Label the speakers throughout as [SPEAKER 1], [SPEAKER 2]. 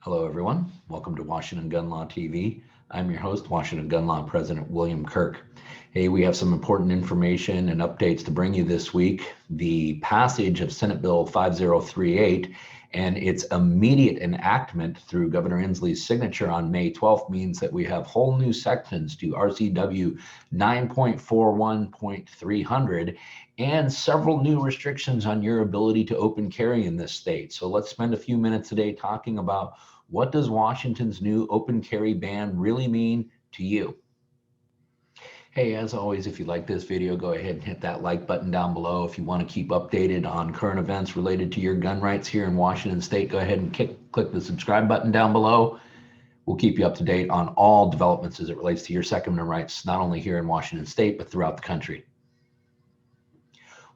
[SPEAKER 1] Hello, everyone. Welcome to Washington Gun Law TV. I'm your host, Washington Gun Law President William Kirk. Hey, we have some important information and updates to bring you this week. The passage of Senate Bill 5038 and its immediate enactment through Governor Inslee's signature on May 12th means that we have whole new sections to RCW 9.41.300 and several new restrictions on your ability to open carry in this state. So let's spend a few minutes today talking about what does Washington's new open carry ban really mean to you? Hey, as always, if you like this video, go ahead and hit that like button down below. If you want to keep updated on current events related to your gun rights here in Washington State, go ahead and click the subscribe button down below. We'll keep you up to date on all developments as it relates to your Second Amendment rights, not only here in Washington State, but throughout the country.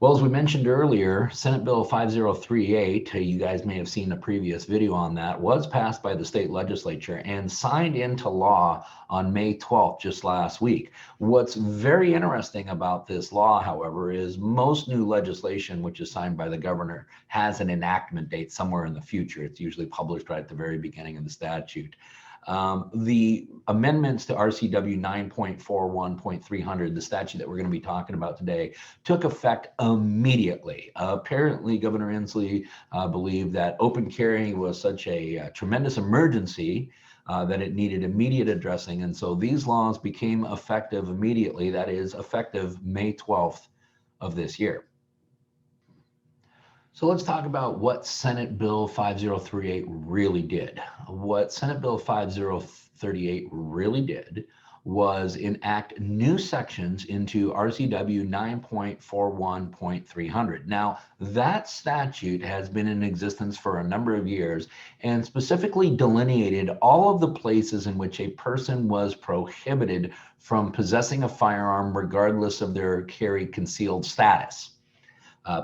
[SPEAKER 1] Well, as we mentioned earlier, Senate Bill 5038, you guys may have seen a previous video on that, was passed by the state legislature and signed into law on May 12th, just last week. What's very interesting about this law, however, is most new legislation, which is signed by the governor, has an enactment date somewhere in the future. It's usually published right at the very beginning of the statute. The amendments to RCW 9.41.300, the statute that we're going to be talking about today, took effect immediately. Apparently, Governor Inslee believed that open carry was such a tremendous emergency that it needed immediate addressing. And so these laws became effective immediately. That is effective May 12th of this year. So let's talk about what Senate Bill 5038 really did. What Senate Bill 5038 really did was enact new sections into RCW 9.41.300. Now, that statute has been in existence for a number of years and specifically delineated all of the places in which a person was prohibited from possessing a firearm regardless of their carry concealed status.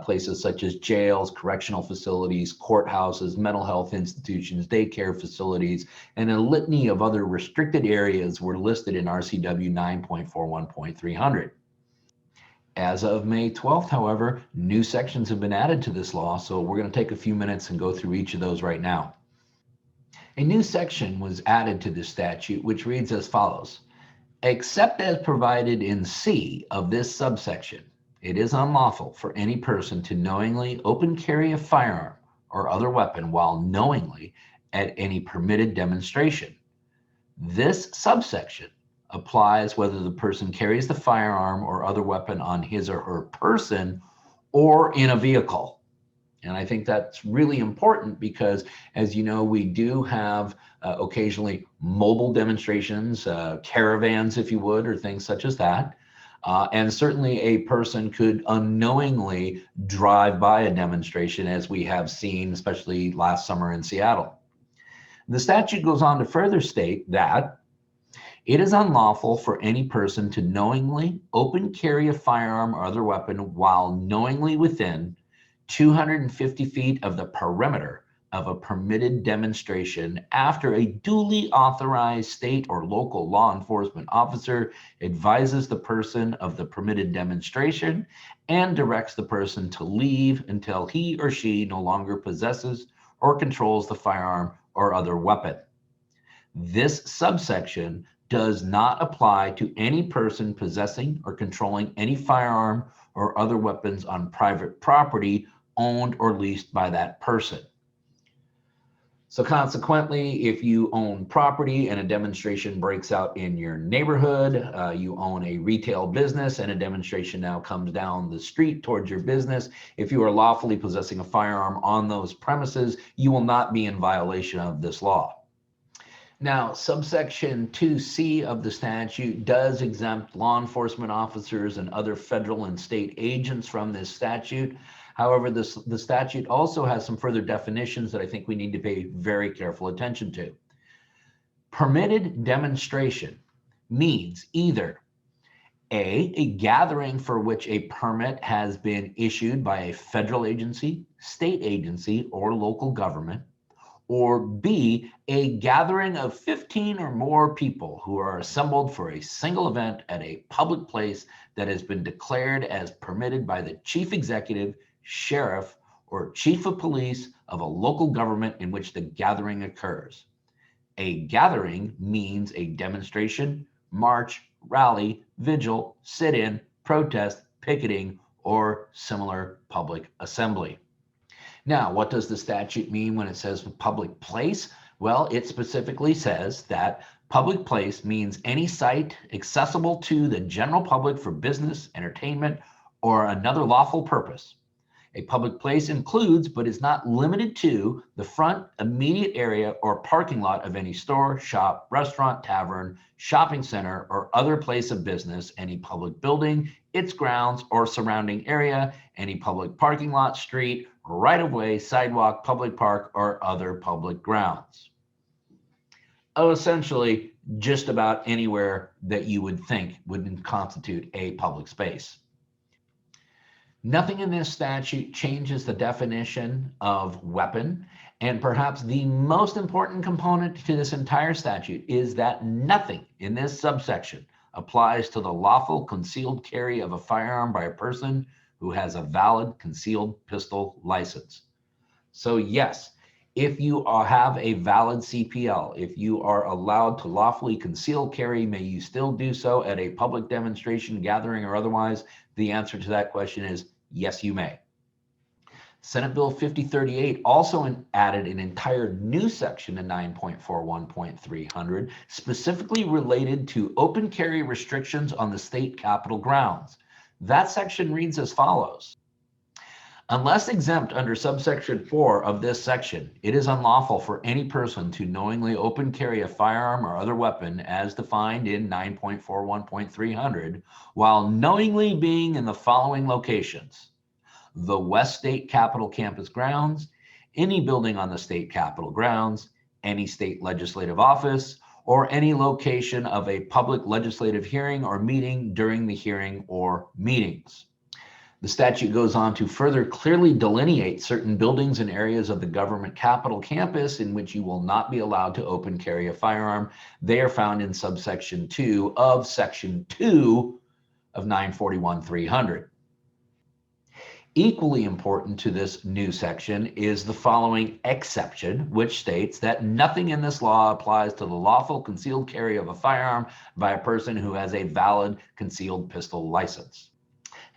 [SPEAKER 1] Places such as jails, correctional facilities, courthouses, mental health institutions, daycare facilities, and a litany of other restricted areas were listed in RCW 9.41.300. As of May 12th, however, new sections have been added to this law, so we're going to take a few minutes and go through each of those right now. A new section was added to this statute, which reads as follows: except as provided in C of this subsection, it is unlawful for any person to knowingly open carry a firearm or other weapon while knowingly at any permitted demonstration. This subsection applies whether the person carries the firearm or other weapon on his or her person or in a vehicle. And I think that's really important because, as you know, we do have occasionally mobile demonstrations, caravans, if you would, or things such as that. And certainly a person could unknowingly drive by a demonstration, as we have seen, especially last summer in Seattle. The statute goes on to further state that it is unlawful for any person to knowingly open carry a firearm or other weapon while knowingly within 250 feet of the perimeter of a permitted demonstration after a duly authorized state or local law enforcement officer advises the person of the permitted demonstration and directs the person to leave until he or she no longer possesses or controls the firearm or other weapon. This subsection does not apply to any person possessing or controlling any firearm or other weapons on private property owned or leased by that person. So consequently, if you own property and a demonstration breaks out in your neighborhood, you own a retail business and a demonstration now comes down the street towards your business, if you are lawfully possessing a firearm on those premises, you will not be in violation of this law. Now, subsection 2C of the statute does exempt law enforcement officers and other federal and state agents from this statute. However, the statute also has some further definitions that I think we need to pay very careful attention to. Permitted demonstration means either a gathering for which a permit has been issued by a federal agency, state agency, or local government, or B, a gathering of 15 or more people who are assembled for a single event at a public place that has been declared as permitted by the chief executive, sheriff, or chief of police of a local government in which the gathering occurs. A gathering means a demonstration, march, rally, vigil, sit-in, protest, picketing, or similar public assembly. Now, what does the statute mean when it says public place? Well, it specifically says that public place means any site accessible to the general public for business, entertainment, or another lawful purpose. A public place includes, but is not limited to, the front, immediate area, or parking lot of any store, shop, restaurant, tavern, shopping center, or other place of business, any public building, its grounds, or surrounding area, any public parking lot, street, right-of-way, sidewalk, public park, or other public grounds. Essentially, just about anywhere that you would think would constitute a public space. Nothing in this statute changes the definition of weapon, and perhaps the most important component to this entire statute is that nothing in this subsection applies to the lawful concealed carry of a firearm by a person who has a valid concealed pistol license. So yes, if you have a valid CPL, if you are allowed to lawfully conceal carry, may you still do so at a public demonstration, gathering, or otherwise? The answer to that question is yes, you may. Senate Bill 5038 also added an entire new section in 9.41.300, specifically related to open carry restrictions on the state capitol grounds. That section reads as follows. Unless exempt under subsection 4 of this section, it is unlawful for any person to knowingly open carry a firearm or other weapon as defined in 9.41.300 while knowingly being in the following locations: the West State Capitol campus grounds, any building on the state capitol grounds, any state legislative office, or any location of a public legislative hearing or meeting during the hearing or meetings. The statute goes on to further clearly delineate certain buildings and areas of the government capitol campus in which you will not be allowed to open carry a firearm. They are found in subsection 2 of section 2 of 941.300. Equally important to this new section is the following exception, which states that nothing in this law applies to the lawful concealed carry of a firearm by a person who has a valid concealed pistol license.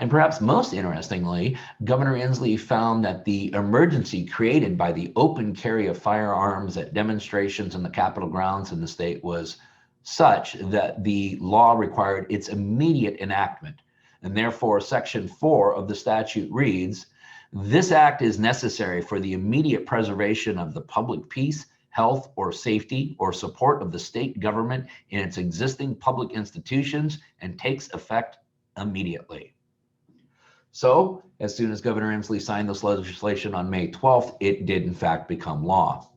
[SPEAKER 1] And perhaps most interestingly, Governor Inslee found that the emergency created by the open carry of firearms at demonstrations in the Capitol grounds in the state was such that the law required its immediate enactment. And therefore, Section 4 of the statute reads, "This act is necessary for the immediate preservation of the public peace, health, or safety, or support of the state government in its existing public institutions and takes effect immediately." So, as soon as Governor Inslee signed this legislation on May 12th, it did in fact become law.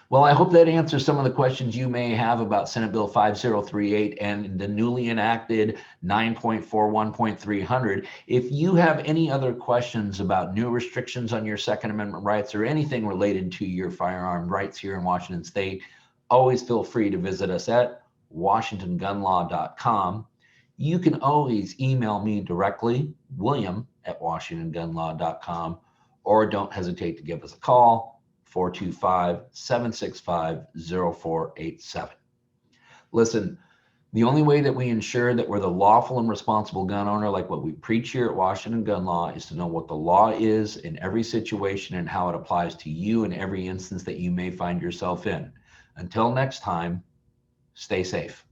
[SPEAKER 1] Well, I hope that answers some of the questions you may have about Senate Bill 5038 and the newly enacted 9.41.300. If you have any other questions about new restrictions on your Second Amendment rights or anything related to your firearm rights here in Washington State, always feel free to visit us at WashingtonGunLaw.com. You can always email me directly, William@WashingtonGunLaw.com, or don't hesitate to give us a call, 425-765-0487. Listen, the only way that we ensure that we're the lawful and responsible gun owner, like what we preach here at Washington Gun Law, is to know what the law is in every situation and how it applies to you in every instance that you may find yourself in. Until next time, stay safe.